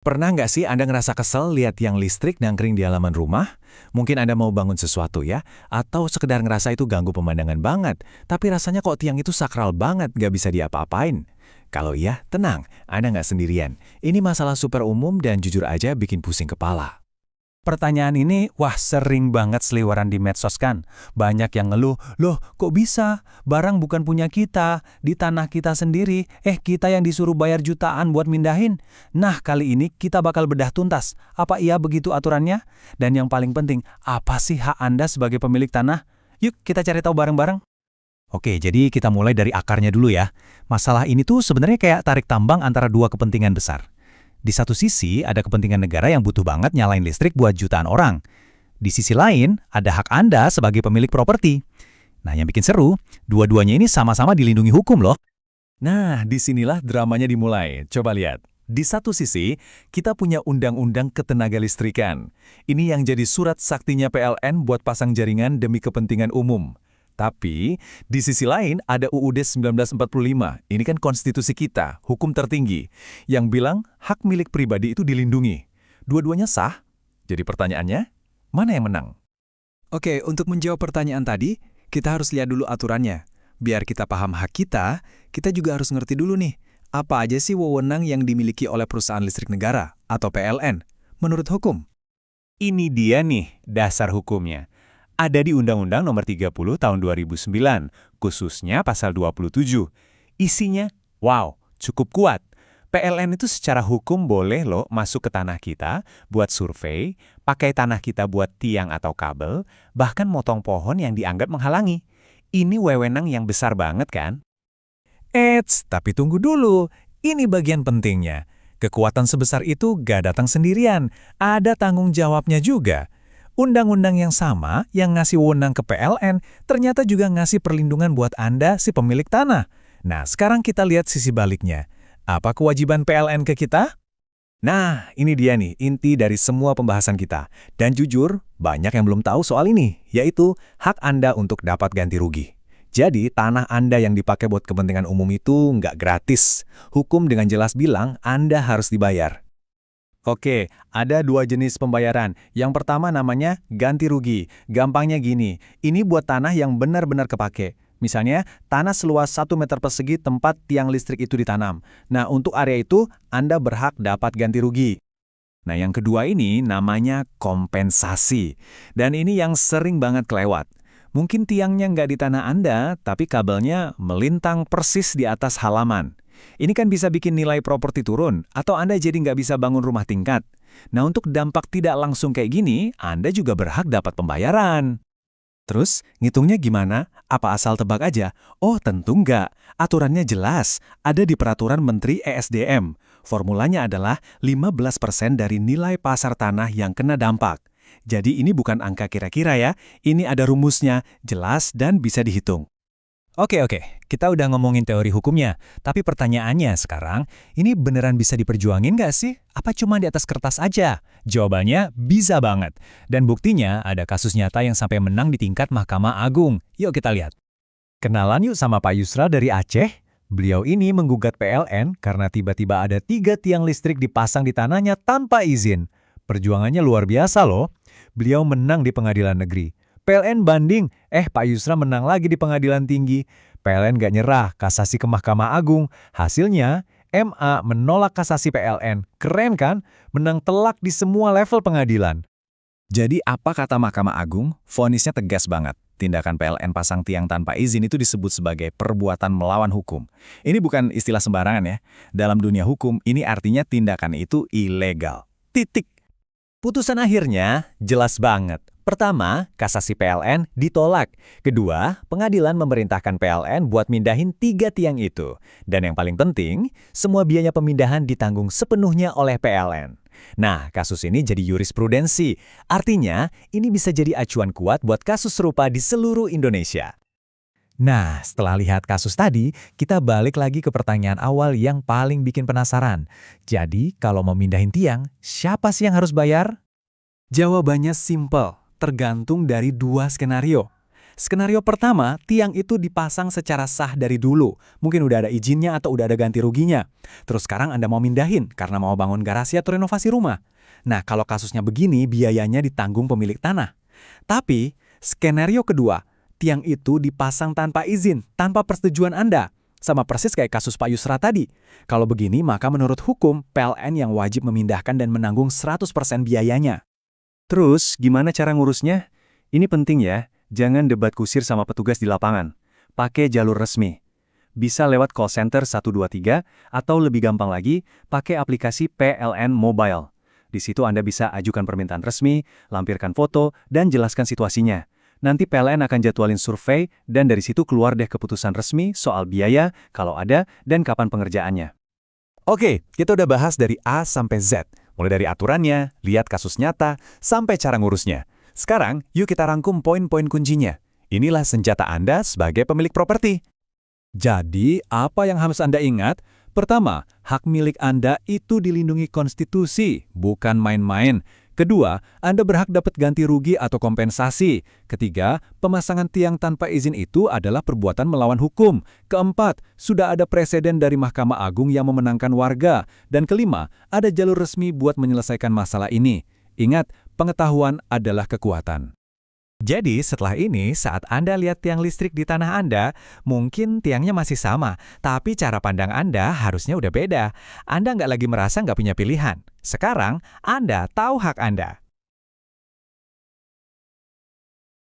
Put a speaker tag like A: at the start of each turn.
A: Pernah nggak sih Anda ngerasa kesel lihat tiang listrik nangkring di halaman rumah? Mungkin Anda mau bangun sesuatu ya, atau sekedar ngerasa itu ganggu pemandangan banget, tapi rasanya kok tiang itu sakral banget, nggak bisa diapa-apain. Kalau iya, tenang, Anda nggak sendirian. Ini masalah super umum dan jujur aja bikin pusing kepala.
B: Pertanyaan ini, sering banget seliweran di medsos kan. Banyak yang ngeluh, loh kok bisa? Barang bukan punya kita, di tanah kita sendiri, kita yang disuruh bayar jutaan buat mindahin. Nah, kali ini kita bakal bedah tuntas. Apa iya begitu aturannya? Dan yang paling penting, apa sih hak Anda sebagai pemilik tanah? Yuk kita cari tahu bareng-bareng. Oke, jadi kita mulai dari akarnya dulu ya. Masalah ini tuh sebenarnya kayak tarik tambang antara dua kepentingan besar. Di satu sisi, ada kepentingan negara yang butuh banget nyalain listrik buat jutaan orang. Di sisi lain, ada hak Anda sebagai pemilik properti. Nah, yang bikin seru, dua-duanya ini sama-sama dilindungi hukum loh.
A: Nah, disinilah dramanya dimulai. Coba lihat. Di satu sisi, kita punya Undang-Undang Ketenagalistrikan. Ini yang jadi surat saktinya PLN buat pasang jaringan demi kepentingan umum. Tapi, di sisi lain ada UUD 1945, ini kan konstitusi kita, hukum tertinggi, yang bilang hak milik pribadi itu dilindungi. Dua-duanya sah. Jadi pertanyaannya, mana yang menang?
C: Oke, untuk menjawab pertanyaan tadi, kita harus lihat dulu aturannya. Biar kita paham hak kita juga harus ngerti dulu nih, apa aja sih wewenang yang dimiliki oleh perusahaan listrik negara atau PLN menurut hukum.
B: Ini dia nih dasar hukumnya. Ada di Undang-Undang Nomor 30 Tahun 2009, khususnya Pasal 27. Isinya, cukup kuat. PLN itu secara hukum boleh loh masuk ke tanah kita buat survei, pakai tanah kita buat tiang atau kabel, bahkan motong pohon yang dianggap menghalangi. Ini wewenang yang besar banget kan?
A: Tapi tunggu dulu. Ini bagian pentingnya. Kekuatan sebesar itu gak datang sendirian. Ada tanggung jawabnya juga. Undang-undang yang sama yang ngasih wewenang ke PLN ternyata juga ngasih perlindungan buat Anda si pemilik tanah. Nah, sekarang kita lihat sisi baliknya. Apa kewajiban PLN ke kita? Nah, ini dia nih inti dari semua pembahasan kita. Dan jujur, banyak yang belum tahu soal ini, yaitu hak Anda untuk dapat ganti rugi. Jadi, tanah Anda yang dipakai buat kepentingan umum itu nggak gratis. Hukum dengan jelas bilang Anda harus dibayar.
B: Oke, ada dua jenis pembayaran. Yang pertama namanya ganti rugi. Gampangnya gini, ini buat tanah yang benar-benar kepake. Misalnya, tanah seluas 1 meter persegi tempat tiang listrik itu ditanam. Nah, untuk area itu, Anda berhak dapat ganti rugi.
A: Nah, yang kedua ini namanya kompensasi. Dan ini yang sering banget kelewat. Mungkin tiangnya nggak di tanah Anda, tapi kabelnya melintang persis di atas halaman. Ini kan bisa bikin nilai properti turun, atau Anda jadi nggak bisa bangun rumah tingkat. Nah, untuk dampak tidak langsung kayak gini, Anda juga berhak dapat pembayaran. Terus, ngitungnya gimana? Apa asal tebak aja? Oh, tentu nggak. Aturannya jelas, ada di Peraturan Menteri ESDM. Formulanya adalah 15% dari nilai pasar tanah yang kena dampak. Jadi ini bukan angka kira-kira ya, ini ada rumusnya, jelas dan bisa dihitung.
B: Oke, kita udah ngomongin teori hukumnya, tapi pertanyaannya sekarang, ini beneran bisa diperjuangin nggak sih? Apa cuma di atas kertas aja? Jawabannya bisa banget. Dan buktinya ada kasus nyata yang sampai menang di tingkat Mahkamah Agung. Yuk kita lihat. Kenalan yuk sama Pak Yusra dari Aceh. Beliau ini menggugat PLN karena tiba-tiba ada 3 tiang listrik dipasang di tanahnya tanpa izin. Perjuangannya luar biasa loh. Beliau menang di pengadilan negeri. PLN banding, Pak Yusra menang lagi di pengadilan tinggi. PLN gak nyerah, kasasi ke Mahkamah Agung. Hasilnya, MA menolak kasasi PLN. Keren kan? Menang telak di semua level pengadilan.
A: Jadi apa kata Mahkamah Agung? Vonisnya tegas banget. Tindakan PLN pasang tiang tanpa izin itu disebut sebagai perbuatan melawan hukum. Ini bukan istilah sembarangan ya. Dalam dunia hukum, ini artinya tindakan itu ilegal. Titik.
B: Putusan akhirnya jelas banget. Pertama, kasasi PLN ditolak. Kedua, pengadilan memerintahkan PLN buat mindahin 3 tiang itu. Dan yang paling penting, semua biaya pemindahan ditanggung sepenuhnya oleh PLN. Nah, kasus ini jadi jurisprudensi. Artinya, ini bisa jadi acuan kuat buat kasus serupa di seluruh Indonesia. Nah, setelah lihat kasus tadi, kita balik lagi ke pertanyaan awal yang paling bikin penasaran. Jadi, kalau mau mindahin tiang, siapa sih yang harus bayar?
C: Jawabannya simpel, tergantung dari 2 skenario.
B: Skenario pertama, tiang itu dipasang secara sah dari dulu. Mungkin udah ada izinnya atau udah ada ganti ruginya. Terus sekarang Anda mau mindahin karena mau bangun garasi atau renovasi rumah. Nah, kalau kasusnya begini, biayanya ditanggung pemilik tanah. Tapi, skenario kedua, tiang itu dipasang tanpa izin, tanpa persetujuan Anda. Sama persis kayak kasus Pak Yusra tadi. Kalau begini, maka menurut hukum, PLN yang wajib memindahkan dan menanggung 100% biayanya.
A: Terus, gimana cara ngurusnya? Ini penting ya, jangan debat kusir sama petugas di lapangan. Pakai jalur resmi. Bisa lewat call center 123, atau lebih gampang lagi, pakai aplikasi PLN Mobile. Di situ Anda bisa ajukan permintaan resmi, lampirkan foto, dan jelaskan situasinya. Nanti PLN akan jadwalin survei, dan dari situ keluar deh keputusan resmi soal biaya, kalau ada, dan kapan pengerjaannya. Oke, kita udah bahas dari A sampai Z. Mulai dari aturannya, lihat kasus nyata, sampai cara ngurusnya. Sekarang, yuk kita rangkum poin-poin kuncinya. Inilah senjata Anda sebagai pemilik properti.
B: Jadi, apa yang harus Anda ingat? Pertama, hak milik Anda itu dilindungi konstitusi, bukan main-main. Kedua, Anda berhak dapat ganti rugi atau kompensasi. Ketiga, pemasangan tiang tanpa izin itu adalah perbuatan melawan hukum. Keempat, sudah ada preseden dari Mahkamah Agung yang memenangkan warga. Dan kelima, ada jalur resmi buat menyelesaikan masalah ini. Ingat, pengetahuan adalah kekuatan. Jadi, setelah ini, saat Anda lihat tiang listrik di tanah Anda, mungkin tiangnya masih sama, tapi cara pandang Anda harusnya udah beda. Anda nggak lagi merasa nggak punya pilihan. Sekarang, Anda tahu hak Anda.